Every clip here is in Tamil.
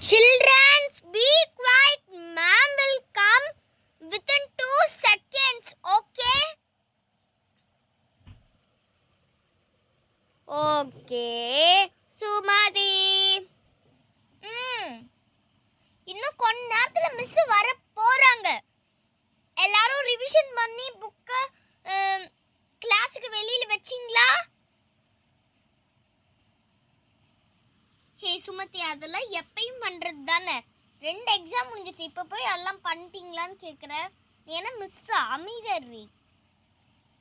Children, be quiet. Ma'am will come within 2 seconds. Okay? Okay. Sumadi. இன்னும் கொஞ்ச நேரத்துல மிஸ் வர போறாங்க. எல்லாரும் ரிவிஷன் பண்ணி புக்க கிளாஸுக்கு வெளியில வெச்சீங்களா? ஹே சுமதி, அதெல்லாம் எப்பயும் பண்றது தானே. 2 எக்ஸாம் முடிஞ்சிச்சு, இப்ப போய் எல்லாம் பண்ணிட்டீங்களான்னு கேக்குற. ஏன்னா மிஸ் அமைதியாரி.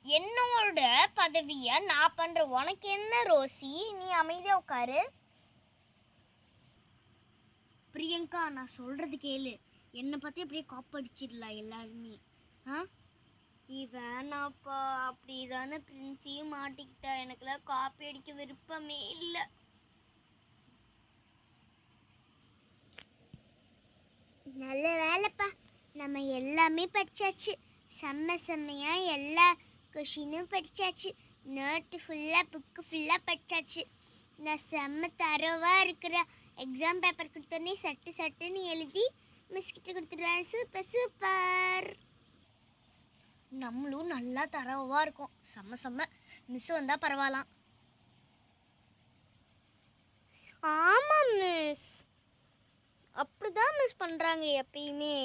என்னோட பதவிய நான் பண்ற, உனக்கு என்ன ரோசி? நீ அமைதியா உட்காரு. பிரியங்கா, நான் சொல்றது கேளு. என்னை பத்தி அப்படியே காப்படிச்சிடலாம் எல்லாருமே. வேணாப்பா, அப்படிதானே பிரின்சியும் மாட்டிக்கிட்டா. எனக்குலாம் காப்பி அடிக்க விருப்பமே இல்லை. நல்ல வேலைப்பா, நம்ம எல்லாமே படிச்சாச்சு. செம்மையா எல்லா கொஷினும் படிச்சாச்சு. நோட்டு ஃபுல்லாக புக்கு ஃபுல்லாக படிச்சாச்சு. நான் செம்ம தரவாக இருக்கிற. எக்ஸாம் பேப்பர் கொடுத்தோன்னே சட்டுன்னு எழுதி மிஸ்கிட்ட கொடுத்துருவேன். Super super. நம்மளும் நல்லா தரவாக இருக்கும். செம்ம மிஸ் வந்தால் பரவாயில்லாம். ஆமாம் மிஸ், அப்படிதான் மிஸ் பண்றாங்க எப்பயுமே.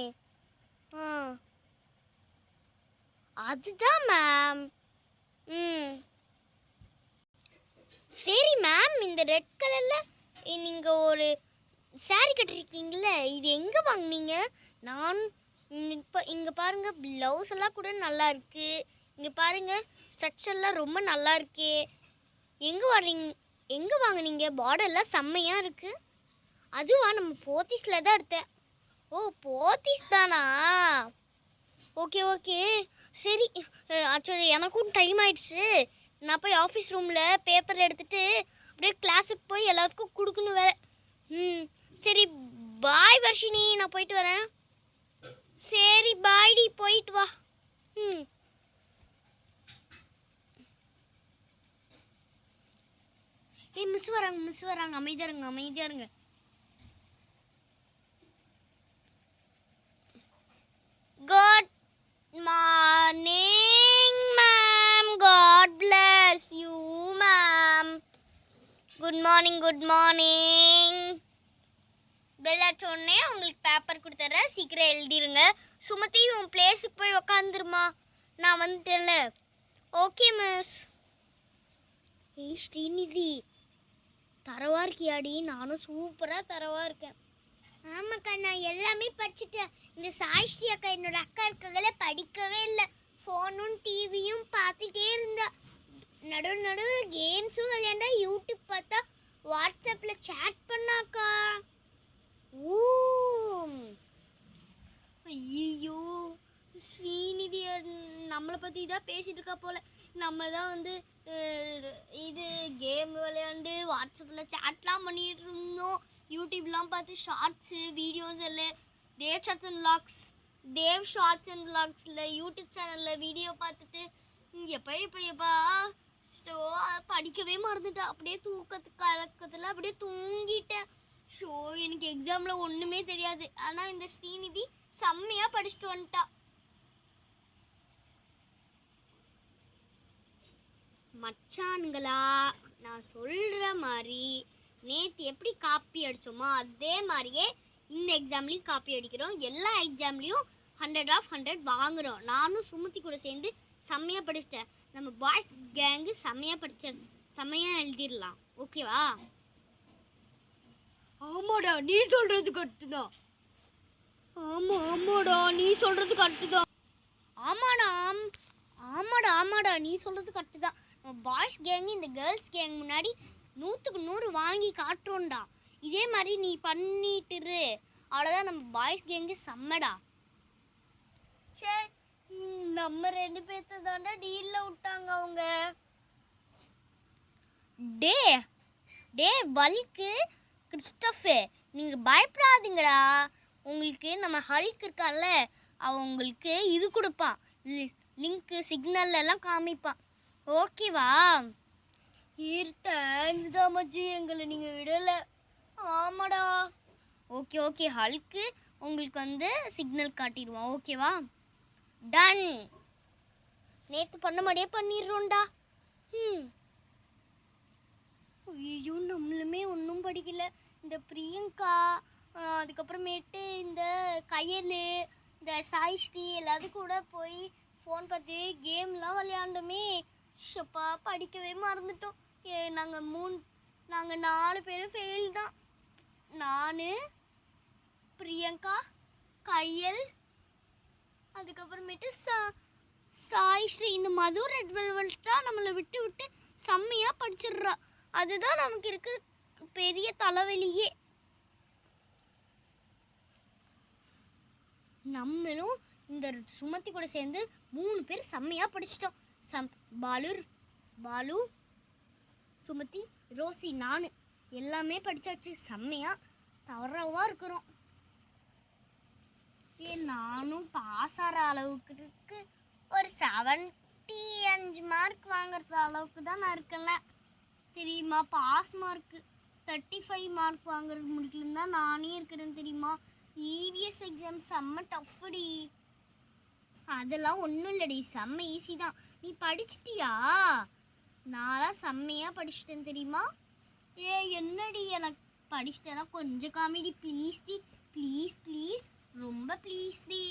அதுதான் மேம். சரி மேம், இந்த ரெட் கலர்ல நீங்க ஒரு சாரி கட்டிருக்கீங்களே, இது எங்க வாங்குனீங்க? நான் இங்க பாருங்க, பிளவுஸ் எல்லாம் கூட நல்லா இருக்கு. இங்க பாருங்க, ஸ்ட்ரக்சர்லாம் ரொம்ப நல்லா இருக்கே. எங்க வாங்குனீங்க? பார்டர் எல்லாம் செம்மையா இருக்கு. அதுவா, நம்ம போத்தீஸில் தான் எடுத்தேன். ஓ, போத்தீஸ் தானா? ஓகே சரி. ஆக்சுவலி எனக்கும் டைம் ஆயிடுச்சு. நான் போய் ஆஃபீஸ் ரூமில் பேப்பர் எடுத்துகிட்டு அப்படியே கிளாஸுக்கு போய் எல்லாத்துக்கும் கொடுக்கணும் வேற. சரி பாய் வர்ஷினி, நான் போயிட்டு வரேன். சரி பாய்டி, போயிட்டு வா. மிஸ் வராங்க. அமைதியா இருங்க. Good morning, ma'am. God bless you, ma'am. Good morning. Bell அடிச்சோடனே உங்களுக்கு பேப்பர் கொடுத்துட்றேன். சீக்கிரம் எழுதிருங்க. சுமதி, உன் பிளேஸுக்கு போய் உக்காந்துருமா. நான் வந்துட்டேன்ல. Okay miss. ஸ்ரீநிதி, தரவா இருக்கியாடி? நானும் சூப்பராக தரவா இருக்கேன். ஆமாக்கா, நான் எல்லாமே படிச்சுட்டேன். இந்த சாய்ஸ்ரீ அக்கா, என்னோட அக்கா இருக்காங்கள, படிக்கவே இல்லை. ஃபோனும் டிவியும் பார்த்துட்டே இருந்தா. நடுவு கேம்ஸும் விளையாண்டா, யூடியூப் பார்த்தா, வாட்ஸ்அப்பில் சேட் பண்ணாக்கா. ஐயோ, ஸ்ரீநிதி நம்மளை பற்றி தான் பேசிட்டு இருக்கா போல. நம்ம தான் வந்து இது கேம் விளையாண்டு வாட்ஸ்அப்பில் சேட்லாம் பண்ணிட்டு இருந்தோம். யூடியூப்லாம் பார்த்து ஷார்ட்ஸு வீடியோஸ் எல்லாம் தேவ் ஷார்ட்ஸ் அண்ட் விளாக்ஸில் யூடியூப் சேனலில் வீடியோ பார்த்துட்டு எப்பா ஸோ படிக்கவே மறந்துட்டேன். அப்படியே கலக்கத்தில் அப்படியே தூங்கிட்டேன். ஷோ, எனக்கு எக்ஸாமில் ஒன்றுமே தெரியாது. ஆனால் இந்த ஸ்ரீநிதி செம்மையாக படிச்சுட்டு வந்துட்டா. மச்சான்களா, நான் சொல்கிற மாதிரி நேற்று எப்படி காப்பி அடித்தோமோ அதே மாதிரியே இந்த எக்ஸாம்லேயும் காப்பி அடிக்கிறோம். எல்லா எக்ஸாம்லேயும் 100/100 வாங்குகிறோம். நானும் சுமதி கூட சேர்ந்து செம்மையாக படிச்சிட்டேன். நம்ம பாய்ஸ் கேங்கு செம்மையாக எழுதிடலாம். ஓகேவா? ஆமாடா, நீ சொல்கிறது கரெக்டு தான். ஆமாடா, நீ சொல்கிறது கரெக்டு தான். ஆமாடா, நீ சொல்கிறது கரெக்டு தான். நம்ம பாய்ஸ் கேங்கு இந்த கேர்ள்ஸ் கேங் முன்னாடி 100க்கு 100 வாங்கி காட்டுறோம்டா. இதே மாதிரி நீ பண்ணிட்டுரு. அவ்வளோதான், நம்ம பாய்ஸ் கேங்கு செம்மடா. சரி, நம்ம 2 பேர்த்த தாண்டா டீலில் விட்டாங்க அவங்க. டே வல்க்கு, கிறிஸ்டோஃபு, நீங்கள் பயப்படாதீங்கடா. உங்களுக்கு நம்ம ஹல்க் இருக்கான்ல, அவன் உங்களுக்கு இது கொடுப்பான், லிங்க்கு சிக்னல் எல்லாம் காமிப்பான். ஓகேவா? தேங்க்ஸ் டா மச்சி, எங்களை நீங்கள் விடலை. ஆமாடா. ஓகே ஓகே, ஹல்க்கு உங்களுக்கு வந்து சிக்னல் காட்டிடுவோம். ஓகேவா? டன். நேற்று பண்ண மாதிரியே பண்ணிடுறோம்டா. ஐயோ, நம்மளுமே ஒன்றும் படிக்கல. இந்த பிரியங்கா, அதுக்கப்புறமேட்டு இந்த கயல், இந்த சாய்ஸ்ரீ எல்லாத்துக்கும் கூட போய் ஃபோன் பார்த்து கேம்லாம் விளையாண்டோமே. ஷப்பா, படிக்கவே மறந்துட்டோம். நாங்கள் 4 பேரும் ஃபெயில் தான். நான், பிரியங்கா, கையல், அதுக்கப்புறமேட்டு சாய்ஸ்ரீ. இந்த மது ரெட் வெல்வெட் தான் நம்மளை விட்டு விட்டு செம்மையாக படிச்சிடுறா. அதுதான் நமக்கு இருக்கிற பெரிய தலைவலியே. நம்மளும் இந்த சுமதி கூட சேர்ந்து 3 பேர் செம்மையாக படிச்சிட்டோம். பாலு, சுமதி, ரோசி, நான் எல்லாமே படித்தாச்சு. செம்மையாக தவறவா இருக்கிறோம். நானும் பாஸ் ஆகிற அளவுக்கு இருக்கு. ஒரு 75 மார்க் வாங்குறது அளவுக்கு தான் நான் இருக்கல தெரியுமா. பாஸ் மார்க்கு 35 மார்க் வாங்குறது முடிக்கலன்னு தான் நானே இருக்கிறேன் தெரியுமா. இவிஎஸ் எக்ஸாம் செம்ம டஃப்டி. அதெல்லாம் ஒன்றும் இல்லடி, செம்ம ஈஸி தான். நீ படிச்சிட்டியா? நான்லாம் செம்மையாக படிச்சிட்டேன் தெரியுமா. என்னடி, எனக்கு படிச்சிட்டேன்னா கொஞ்சம் காமிடி ப்ளீஸ் டி, ப்ளீஸ் ப்ளீஸ், ரொம்ப ப்ளீஸ் டி.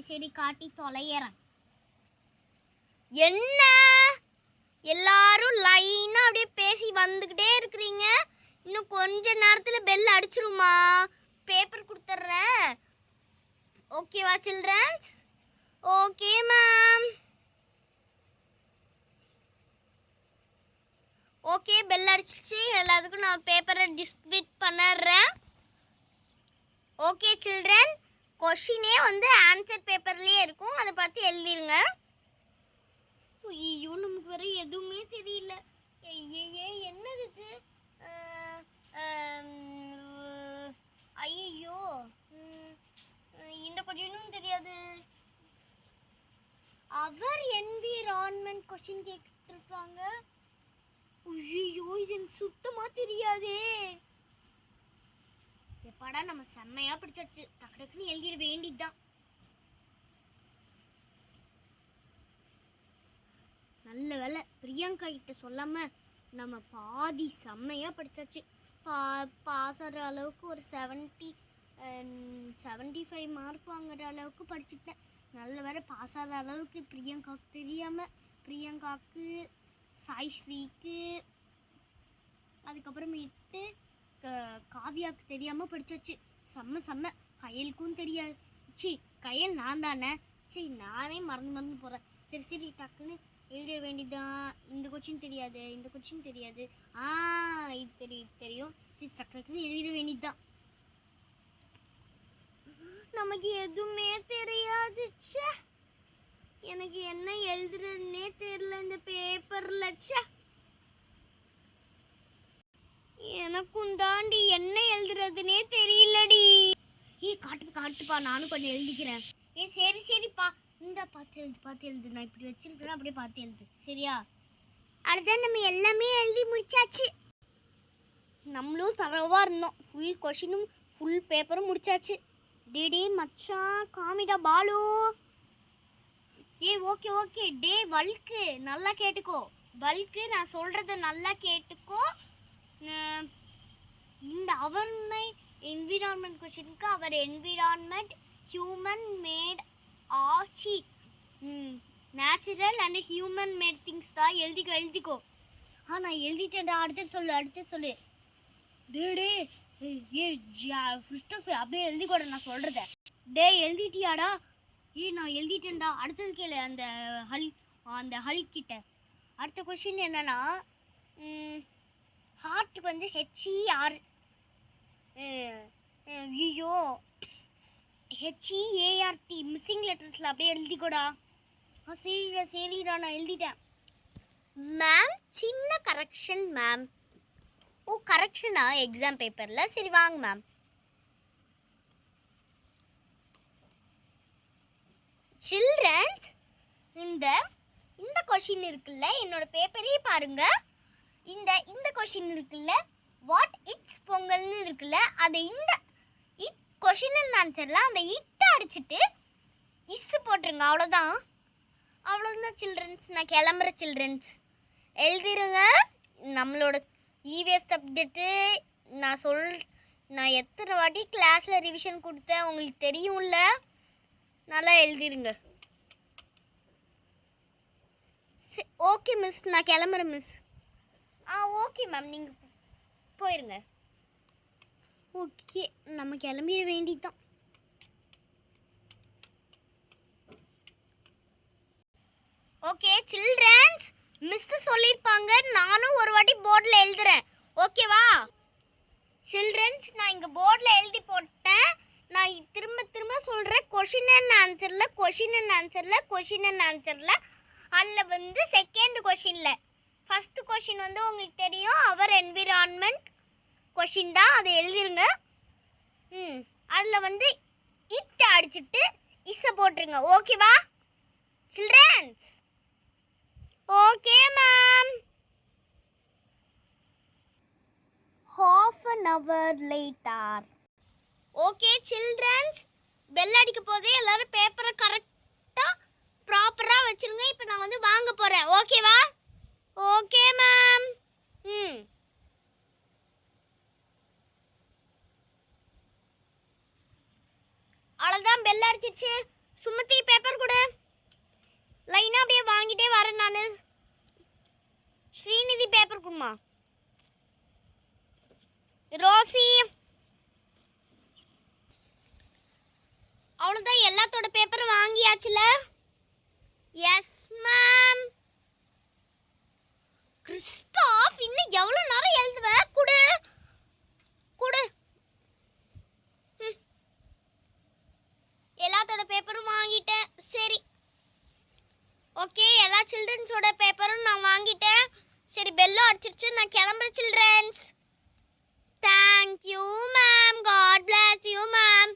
சரி காட்டி தொலையறேன். என்ன எல்லாரும் லைனா அப்படியே பேசி வந்துக்கிட்டே இருக்கிறீங்க. இன்னும் கொஞ்ச நேரத்தில் பெல் அடிச்சிருமா. பேப்பர் கொடுத்துட்றேன். ஓகேவா childrens? Okay ma'am. Okay, bell அடிச்சிச்சு. எல்லாத்துக்கும் நான் பேப்பரை டிஸ்ட்ரிபியூட் பண்ணிடுறேன். ஓகே சில்ட்ரன், கொஷினே வந்து ஆன்சர் பேப்பர்லேயே இருக்கும், அதை பார்த்து எழுதிருங்க. ஐயோ, நமக்கு வேற எதுவுமே தெரியல. என்னது இது? ஐயோ, இந்த கொஷினும் தெரியாது. அவர் என்விரான்மெண்ட் கொஷின் கேட்டுருக்காங்க. ஐயோ, இது எனக்கு சுத்தமா தெரியாதே. எப்பாடா நம்ம செம்மையா பிடிச்சாச்சு, டக்கு டக்குன்னு எழுதிட வேண்டியதுதான். நல்ல வேலை பிரியங்கா கிட்ட சொல்லாம நம்ம பாதி செம்மையா படிச்சாச்சு. பாஸ் ஆகிற அளவுக்கு ஒரு 75 மார்க் வாங்குற அளவுக்கு படிச்சுட்டேன். நல்ல வேலை பாஸ் ஆகிற அளவுக்கு பிரியங்காவுக்கு தெரியாமல், பிரியங்காவுக்கு, சாய்ஸ்ரீக்கு, அதுக்கப்புறமேட்டு காவியாவுக்கு தெரியாமல் படிச்சாச்சு. செம்ம. கையலுக்கும் தெரியாது. கையல் நான் தானே. நானே மறந்து போகிறேன். சரி டக்குன்னு எழுத வேண்டியதுதான். இந்த கொஸ்டின் தெரியாது, இது தெரியும். சரி டக்குன்னு எழுத வேண்டியதுதான். நமக்கு எதுவுமே தெரியாது. எனக்கு என்ன எழுதுறதுன்னே தெரியல இந்த பேப்பர்ல. எனக்கும் தாண்டி என்ன எழுதுறதுன்னே தெரியலடி. காட்டுப்பா, நானும் கொஞ்சம் எழுதிக்கிறேன். சரிப்பா, இந்த பார்த்து எழுது. நான் இப்படி வச்சிருக்கிறேன், அப்படியே பார்த்து எழுது. சரியா? அதுதான் நம்ம எல்லாமே எழுதி முடிச்சாச்சு. நம்மளும் தரவா இருந்தோம். ஃபுல் கொஷினும் ஃபுல் பேப்பரும் முடிச்சாச்சு. டே மச்சான், காமிடா பாலு. ஓகே டே வல்க்கு, நல்லா கேட்டுக்கோ. வல்க்கு, நான் சொல்றத நல்லா கேட்டுக்கோ. இந்த அவர் என்விரான்மெண்ட் கொஸ்டினுக்கு அவர் என்விரான்மெண்ட், ஹியூமன் மேட், ஆச்சி, natural and human made things தான். எழுதிக்கோ. நான் எழுதிட்டேன்டா. அடுத்து சொல்லு. டே அப்படியே எழுதிக்கோட நான் சொல்றத. டே எழுதிட்டியாடா? நான் எழுதிட்டேன்டா. அடுத்தது கேளு. அந்த ஹல்க் கிட்ட அடுத்த கொஸ்டின் என்னன்னா, ஹார்ட் வந்து HER, ஐயோ HEART மிஸ்ஸிங் லெட்டர்ஸ்ல அப்படியே எழுதிக்கோடா. சரிடா, நான் எழுதிட்டேன். மேம், சின்ன கரெக்ஷன் மேம். கரெக்ஷனா எக்ஸாம் பேப்பர்ல? சரி வாங்க மேம். சில்ட்ரன்ஸ், இந்த கொஸ்டின் இருக்குல்ல, என்னோட பேப்பரே பாருங்க. இந்த கொஸ்டின் இருக்குல்ல, வாட் இட்ஸ் பொங்கல்னு இருக்குல்ல, அதை ஆன்சரில் அந்த இட்டு அடிச்சுட்டு இஸ்ஸு போட்டுருங்க. அவ்வளோதான் சில்ட்ரன்ஸ். நான் கிளம்புற சில்ட்ரன்ஸ். எழுதிருங்க. நம்மளோட இவிஎஸ் சப்ஜெக்ட்டு நான் எத்தனை வாட்டி கிளாஸில் ரிவிஷன் கொடுத்தேன் உங்களுக்கு தெரியும்ல. நல்லா எழுதிருங்க. ஓகே மிஸ், நான் கிளம்புறேன் மிஸ். ஓகே மேம், நீங்கள் போயிருங்க. ஓகே, நம்ம கிளம்பிட வேண்டியதான். ஓகே சில்ட்ரன்ஸ், மிஸ் சொல்லியிருப்பாங்க, நானும் ஒரு வாட்டி போர்டில் எழுதுறேன். ஓகேவா சில்ட்ரன்ஸ்? நான் இங்கே போர்டில் எழுதி போட்டேன். நான் திரும்ப சொல்கிறேன். கொஷின் அண்ட் ஆன்சரில் அதில் வந்து செகண்ட் கொஷினில் ஃபஸ்ட்டு கொஷின் வந்து உங்களுக்கு தெரியும், அவர் என்விரான்மெண்ட் கொஷின் தான். அதை எழுதிருங்க. அதில் வந்து இட்டு அடிச்சுட்டு இஸ்ஸை போட்டுருங்க. ஓகேவா childrens? Okay ma'am. half an hour later. Okay childrens, bell அடிக்க போதே எல்லாரும் பேப்பரை கரெக்டாக ப்ராப்பராக வச்சுருங்க. இப்போ நான் வந்து வாங்க போகிறேன். ஓகேவா? Okay ma'am. அவ்வளோதான், பெல் அடிச்சிருச்சு. சுமதி பேப்பர் கொடு. லைனாக அப்படியே வாங்கிட்டே வரேன் நான். ஸ்ரீநிதி பேப்பர் கொடுமா. ரோசி. அவ்வளோதான், எல்லாத்தோட பேப்பரும் வாங்கியாச்சுல? Yes ma'am. கிறிஸ்டாஃப், இன்னும் எவ்வளோ நேரம் எழுதுவ? குடு. எல்லாத்தோட பேப்பரும் வாங்கிட்டேன். சரி, ஓகே, எல்லா சில்ட்ரன்ஸோட பேப்பரும் நான் வாங்கிட்டேன். சரி, பெல்லோ அடிச்சிருச்சு, நான் கிளம்புறேன் childrens. Thank you ma'am. God bless you ma'am.